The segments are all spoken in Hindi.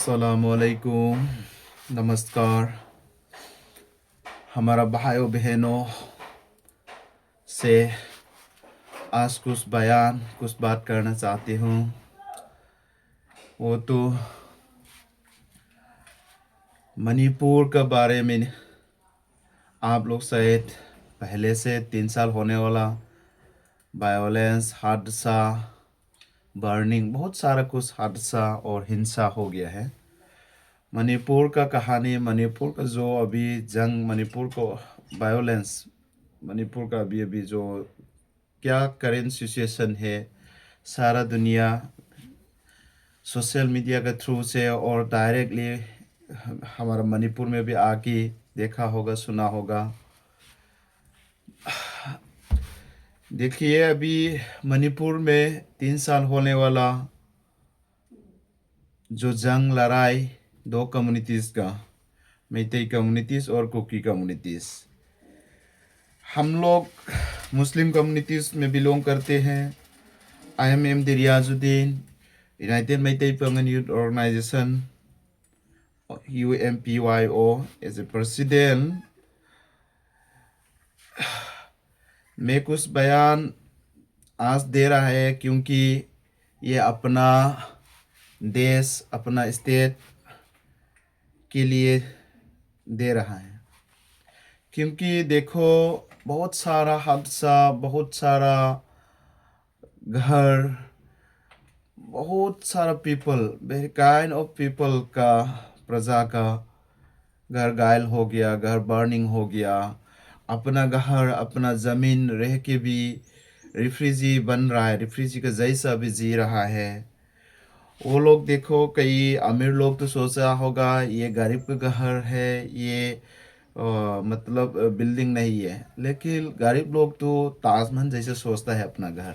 अस्सलामुअलैकुम। नमस्कार। हमारा भाइयों बहनों से आज कुछ बात करना चाहती हूँ। वो तो मणिपुर के बारे में। आप लोग शायद पहले से 3 साल होने वाला वायलेंस, हादसा, बर्निंग, बहुत सारा कुछ हादसा और हिंसा हो गया है। मणिपुर का कहानी, मणिपुर का जो अभी जंग, मणिपुर को वायलेंस, मणिपुर का अभी अभी जो क्या करेंट सिचुएशन है, सारा दुनिया सोशल मीडिया के थ्रू से और डायरेक्टली हमारा मणिपुर में भी आके देखा होगा, सुना होगा। देखिए, अभी मणिपुर में 3 साल होने वाला जो जंग लड़ाई दो कम्युनिटीज़ का, मैतेई कम्युनिटीज़ और कुकी कम्युनिटीज़। हम लोग मुस्लिम कम्युनिटीज़ में बिलोंग करते हैं। I am MD Riyazuddin, united Meitei Pangal youth organisation UMPYO as a president. मैं कुछ बयान आज दे रहा है क्योंकि ये अपना देश, अपना स्टेट के लिए दे रहा है। क्योंकि देखो, बहुत सारा हादसा, बहुत सारा घर, बहुत सारा people, very kind of people का, प्रजा का घर घायल हो गया, घर बर्निंग हो गया। अपना घर, अपना ज़मीन रह के भी रिफ्यूजी बन रहा है, रिफ्यूजी का जैसा भी जी रहा है। वो लोग देखो, कई अमीर लोग तो सोचा होगा ये गरीब का घर है, ये मतलब बिल्डिंग नहीं है। लेकिन गरीब लोग तो ताजमहल जैसे सोचता है अपना घर।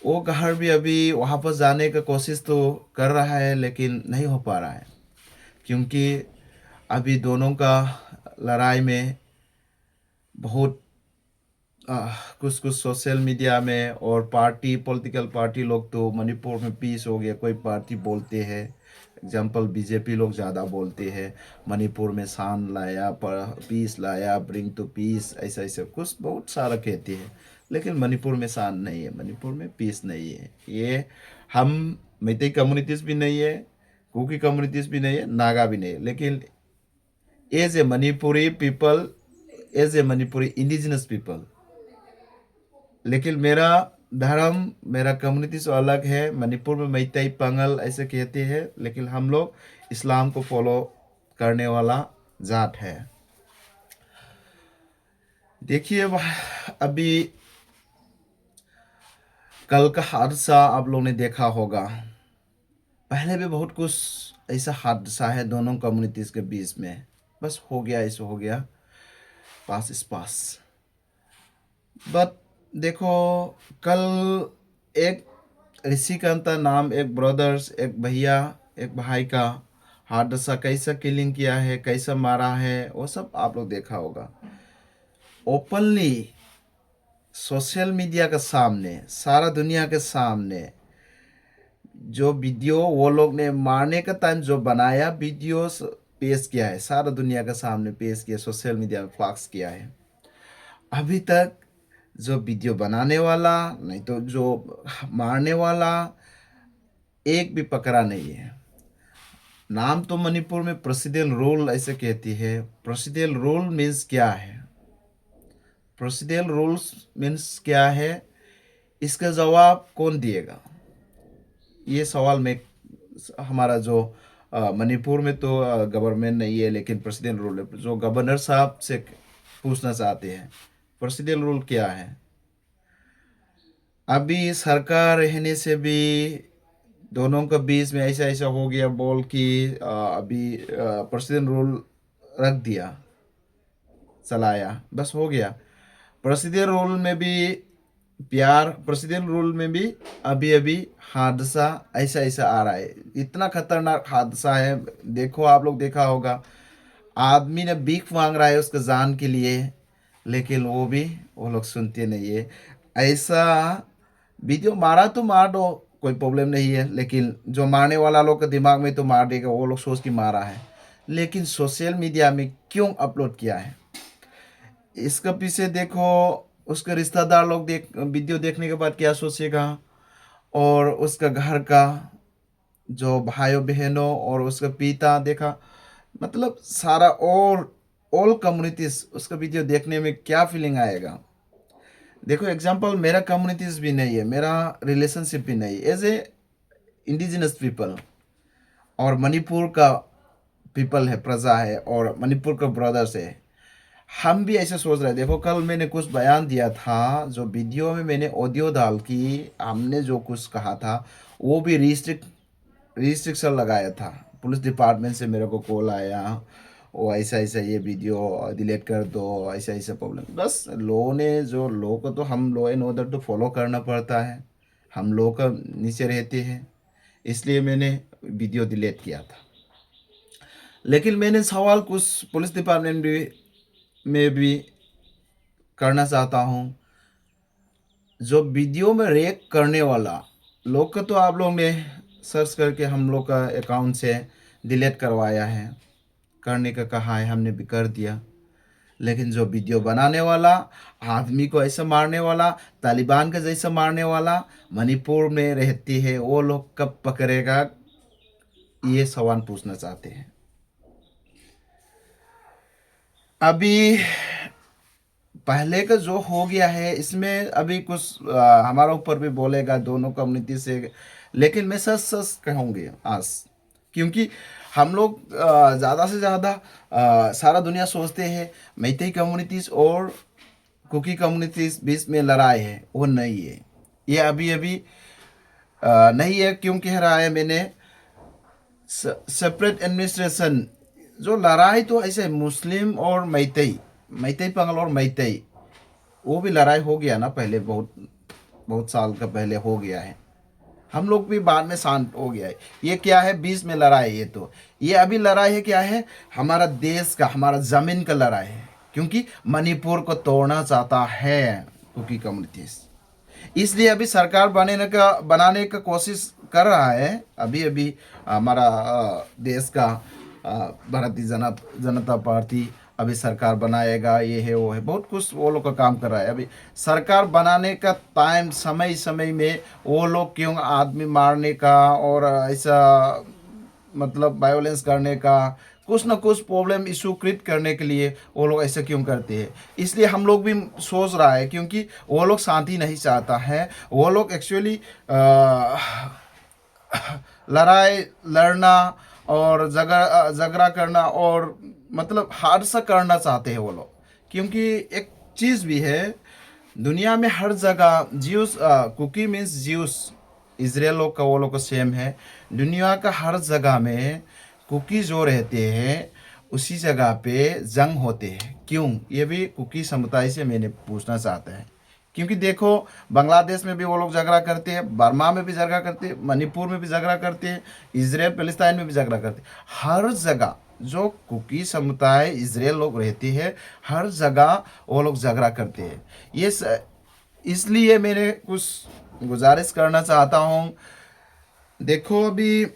वो घर भी अभी वहाँ पर जाने का कोशिश तो कर रहा है, लेकिन नहीं हो पा रहा है। क्योंकि अभी दोनों का लड़ाई में बहुत कुछ कुछ सोशल मीडिया में और पॉलिटिकल पार्टी लोग तो मणिपुर में पीस हो गया, कोई पार्टी बोलते हैं। एग्जाम्पल बीजेपी लोग ज़्यादा बोलते हैं मणिपुर में शांत लाया, पीस लाया, ब्रिंग टू पीस, ऐसा ऐसा कुछ बहुत सारा कहते हैं। लेकिन मणिपुर में शांत नहीं है, मणिपुर में पीस नहीं है। ये हम मैतेई कम्युनिटीज़ भी नहीं है, कुकी कम्युनिटीज़ भी नहीं है, नागा भी नहीं है। लेकिन as a Manipuri people, as a Manipuri indigenous people, लेकिन मेरा धर्म, मेरा कम्युनिटी से अलग है। मणिपुर में मैतेई पंगल ऐसे कहते हैं, लेकिन हम लोग इस्लाम को फॉलो करने वाला जात है। देखिए, अभी कल का हादसा आप लोगों ने देखा होगा। पहले भी बहुत कुछ ऐसा हादसा है दोनों कम्युनिटीज़ के बीच में, बस हो गया, ऐसा हो गया, पास इस पास। बट देखो, कल एक ऋषिकांता नाम एक ब्रदर्स, एक भैया, एक भाई का हादसा, कैसा किलिंग किया है, कैसा मारा है, वो सब आप लोग देखा होगा। ओपनली सोशल मीडिया के सामने, सारा दुनिया के सामने जो वीडियो वो लोग ने मारने का टाइम जो बनाया वीडियो पेश किया है, सारा दुनिया के सामने पेश किया, सोशल मीडिया में फ्लैक्स किया है। अभी तक जो वीडियो बनाने वाला, नहीं तो जो मारने वाला, एक भी पकड़ा नहीं है। नाम तो मणिपुर में प्रेसिडेंट रूल ऐसे कहती है। प्रेसिडेंट रूल मीन्स क्या है? प्रेसिडेंट रूल्स मीन्स क्या है, इसका जवाब कौन दिएगा? ये सवाल में हमारा जो मणिपुर में तो गवर्नमेंट नहीं है, लेकिन प्रेसिडेंट रूल है। जो गवर्नर साहब से पूछना चाहते हैं प्रेसिडेंट रूल क्या है। अभी सरकार रहने से भी दोनों के बीच में ऐसा ऐसा हो गया बोल कि अभी प्रेसिडेंट रूल रख दिया, चलाया, बस हो गया। प्रेसिडेंट रूल में भी प्यार, प्रेसिडेंट रूल में भी अभी अभी हादसा ऐसा ऐसा आ रहा है। इतना खतरनाक हादसा है। देखो, आप लोग देखा होगा, आदमी ने भीख मांग रहा है उसका जान के लिए, लेकिन वो लोग सुनते नहीं है। ऐसा वीडियो मारा तो मार दो, कोई प्रॉब्लम नहीं है, लेकिन जो मारने वाला लोग के दिमाग में तो मार देगा, वो लोग सोच के मारा है। लेकिन सोशल मीडिया में क्यों अपलोड किया है, इसका पीछे देखो। उसके रिश्तेदार लोग वीडियो देखने के बाद क्या सोचेगा, और उसका घर का जो भाइयों बहनों और उसका पिता देखा, मतलब सारा और ऑल कम्युनिटीज उसका वीडियो देखने में क्या फीलिंग आएगा। देखो एग्जांपल, मेरा कम्युनिटीज भी नहीं है, मेरा रिलेशनशिप भी नहीं, एज ए इंडिजिनस पीपल और मणिपुर का पीपल है, प्रजा है, और मणिपुर का ब्रदर्स है। हम भी ऐसे सोच रहे हैं। देखो कल मैंने कुछ बयान दिया था, जो वीडियो में मैंने ऑडियो डाल की, हमने जो कुछ कहा था वो भी रिस्ट्रिक्शन लगाया था। पुलिस डिपार्टमेंट से मेरे को कॉल आया, वो ऐसा ऐसा ये वीडियो डिलीट कर दो, ऐसा ऐसा प्रॉब्लम। बस लो ने जो लो को तो हम लो एंड ऑर्डर तो फॉलो करना पड़ता है, हम लो का नीचे रहते हैं, इसलिए मैंने वीडियो डिलीट किया था। लेकिन मैंने सवाल कुछ पुलिस डिपार्टमेंट में भी करना चाहता हूँ। जो वीडियो में रेक करने वाला लोग का तो आप लोग ने सर्च करके हम लोग का अकाउंट से डिलीट करवाया है, करने का कहा है, हमने भी कर दिया। लेकिन जो वीडियो बनाने वाला, आदमी को ऐसा मारने वाला, तालिबान का जैसा मारने वाला मणिपुर में रहती है, वो लोग कब पकड़ेगा, ये सवाल पूछना चाहते हैं। अभी पहले का जो हो गया है, इसमें अभी कुछ हमारा ऊपर भी बोलेगा दोनों कम्युनिटी से। लेकिन मैं सच सच कहूँगी आज, क्योंकि हम लोग ज़्यादा से ज़्यादा सारा दुनिया सोचते हैं मैतेई कम्युनिटीज़ और कुकी कम्युनिटीज़ बीच में लड़ाई है, वो नहीं है। ये अभी अभी नहीं है। क्यों कह रहा है मैंने, सेपरेट एडमिनिस्ट्रेशन जो लड़ाई तो ऐसे मुस्लिम और मैतेई, मैतेई पंगल और मैतेई, वो भी लड़ाई हो गया ना पहले, बहुत बहुत साल का पहले हो गया है। हम लोग भी बाद में शांत हो गया है। ये क्या है, बीच में लड़ाई है, तो ये अभी लड़ाई है क्या है, हमारा देश का, हमारा जमीन का लड़ाई है। क्योंकि मणिपुर को तोड़ना चाहता है कुकी कम्युनिटीज, इसलिए अभी सरकार बनाने का कोशिश कर रहा है। अभी अभी हमारा देश का भारतीय जनता पार्टी अभी सरकार बनाएगा, ये है वो है, बहुत कुछ वो लोग का काम कर रहा है। अभी सरकार बनाने का टाइम, समय समय में वो लोग क्यों आदमी मारने का और ऐसा मतलब वायोलेंस करने का, कुछ ना कुछ प्रॉब्लम इशू क्रिएट करने के लिए वो लोग ऐसा क्यों करते हैं। इसलिए हम लोग भी सोच रहा है, क्योंकि वो लोग शांति नहीं चाहता है। वो लोग एक्चुअली लड़ाई लड़ना और झगड़ा करना और मतलब हादसा करना चाहते हैं वो लोग। क्योंकि एक चीज़ भी है, दुनिया में हर जगह Jews, Kuki means Jews, Israel लोग का वो लोग का सेम है। दुनिया का हर जगह में कुकी जो रहते हैं उसी जगह पे जंग होते हैं। क्यों, ये भी कुकी समुदाय से मैंने पूछना चाहता है। क्योंकि देखो बांग्लादेश में भी वो लोग झगड़ा करते हैं, बर्मा में भी झगड़ा करते हैं, मणिपुर में भी झगड़ा करते हैं, इसराइल पैलेस्टाइन में भी झगड़ा करते हैं। हर जगह जो कुकी समुदाय इसराइल लोग रहते हैं, हर जगह वो लोग झगड़ा करते हैं। इसलिए मैंने कुछ गुजारिश करना चाहता हूँ। देखो अभी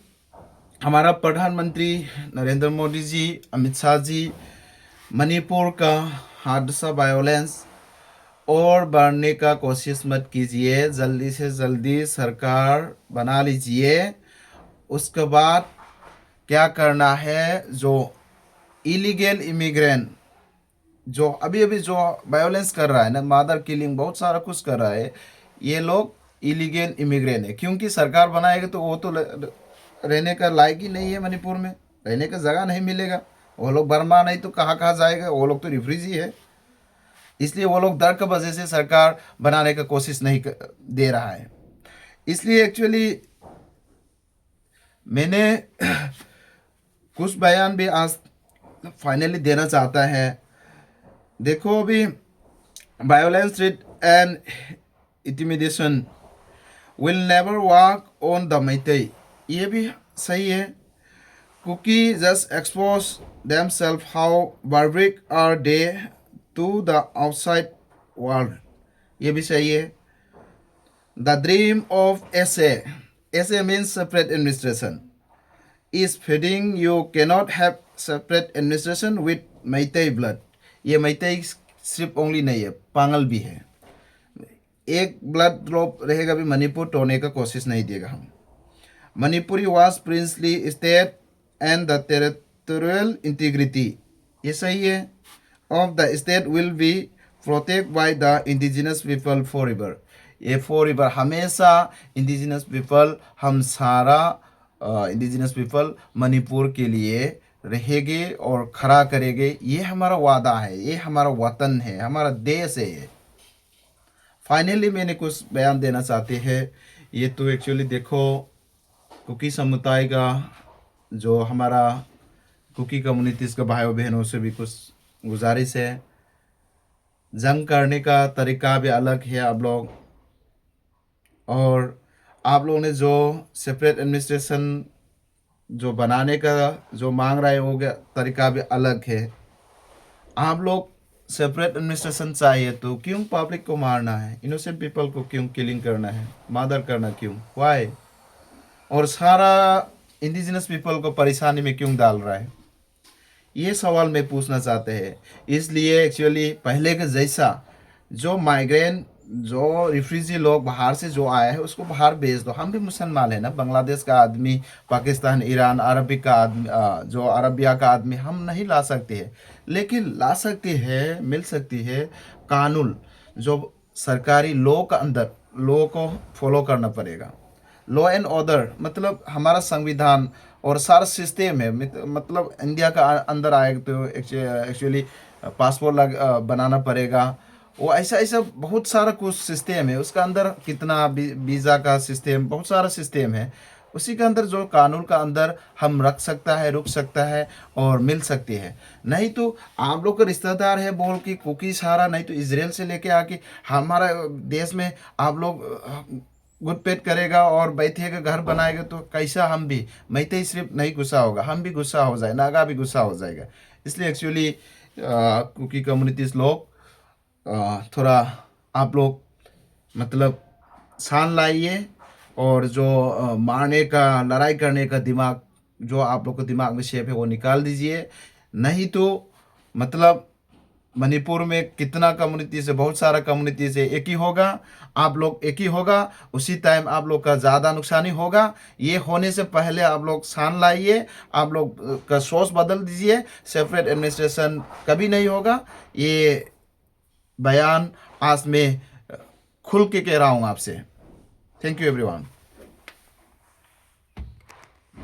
हमारा प्रधानमंत्री नरेंद्र मोदी जी, अमित शाह जी, मणिपुर का हादसा वायोलेंस और बढ़ने का कोशिश मत कीजिए, जल्दी से जल्दी सरकार बना लीजिए। उसके बाद क्या करना है, जो इलीगल इमिग्रेंट जो अभी अभी जो वायोलेंस कर रहा है ना, मदर किलिंग, बहुत सारा कुछ कर रहा है, ये लोग इलीगल इमिग्रेंट है। क्योंकि सरकार बनाएगा तो वो तो रहने का लायक ही नहीं है, मणिपुर में रहने का जगह नहीं मिलेगा। वो लोग बर्मा नहीं तो कहाँ कहाँ जाएगा, वो लोग तो रिफ्यूजी है। इसलिए वो लोग डर की वजह से सरकार बनाने का कोशिश नहीं दे रहा है। इसलिए एक्चुअली मैंने कुछ बयान भी आज फाइनली देना चाहता है। देखो अभी violence threat and intimidation will never work on the Meitei, ये भी सही है। Kuki just expose themselves how barbaric are they to the outside world, ये भी सही है। The dream of essay SA means separate administration. Is feeding you cannot have separate administration with Meitei blood. ये Meitei सिर्फ ओनली नहीं है, पांगल भी है. एक ब्लड ड्रॉप रहेगा भी मणिपुर तोड़ने का कोशिश नहीं देगा हम. Manipuri was princely state and the territorial integrity, ये सही है, of the state will be protect by the indigenous people for ever. ये फॉर एवर हमेशा इंडिजिनस पीपल, हम सारा इंडिजिनस पीपल मणिपुर के लिए रहेंगे और खड़ा करेंगे. ये हमारा वादा है, ये हमारा वतन है, हमारा देश है. फाइनली मैंने कुछ बयान देना चाहते हैं. ये तो एक्चुअली देखो, कुकी समुदाय का जो हमारा कुकी कम्युनिटीज़ का भाइयों बहनों से भी कुछ गुजारिश है. जंग करने का तरीका भी अलग है आप लोग, और आप लोगों ने जो सेपरेट एडमिनिस्ट्रेशन जो बनाने का जो मांग रहे हो गया तरीका भी अलग है. आप लोग सेपरेट एडमिनिस्ट्रेशन चाहिए तो क्यों पब्लिक को मारना है, इनोसेंट पीपल को क्यों किलिंग करना है, मर्डर करना क्यों, वाई, और सारा इंडिजिनस पीपल को परेशानी में क्यों डाल रहा है. ये सवाल मैं पूछना चाहते हैं. इसलिए एक्चुअली पहले के जैसा जो माइग्रेंट, जो रिफ्यूजी लोग बाहर से जो आए हैं उसको बाहर भेज दो. हम भी मुसलमान है ना, बांग्लादेश का आदमी, पाकिस्तान, ईरान, अरबिक का आदमी, जो अरबिया का आदमी हम नहीं ला सकते हैं, लेकिन ला सकते हैं, मिल सकती है कानून. जो सरकारी लॉ का अंदर लॉ को फॉलो करना पड़ेगा. लॉ एंड ऑर्डर मतलब हमारा संविधान और सारा सिस्टम है. मतलब इंडिया का अंदर आएगा तो एक्चुअली पासपोर्ट बनाना पड़ेगा. वो ऐसा ऐसा बहुत सारा कुछ सिस्टम है उसका अंदर, कितना वीज़ा का सिस्टम, बहुत सारा सिस्टम है. उसी के अंदर जो कानून का अंदर हम रख सकता है, रुक सकता है और मिल सकती है. नहीं तो आप लोग का रिश्तेदार है बोल के कुकी सारा, नहीं तो इजराइल से लेके आके हमारा देश में आप लोग घुटपेट करेगा और बैठेगा, घर बनाएगा, तो कैसा हम भी मैते सिर्फ नहीं गुस्सा होगा, हम भी गुस्सा हो जाए, नागा भी गुस्सा हो जाएगा. इसलिए एक्चुअली कुकी कम्युनिटीज़ लोग थोड़ा आप लोग मतलब शान लाइए, और जो मारने का, लड़ाई करने का दिमाग जो आप लोग को दिमाग में शेप है वो निकाल दीजिए. नहीं तो मतलब मणिपुर में कितना कम्युनिटी से, बहुत सारा कम्युनिटी से एक ही होगा, आप लोग एक ही होगा, उसी टाइम आप लोग का ज़्यादा नुकसानी होगा. ये होने से पहले आप लोग शान लाइए, आप लोग का सोच बदल दीजिए. सेपरेट एडमिनिस्ट्रेशन कभी नहीं होगा. ये बयान आज मैं खुल के कह रहा हूँ आपसे. Thank you everyone.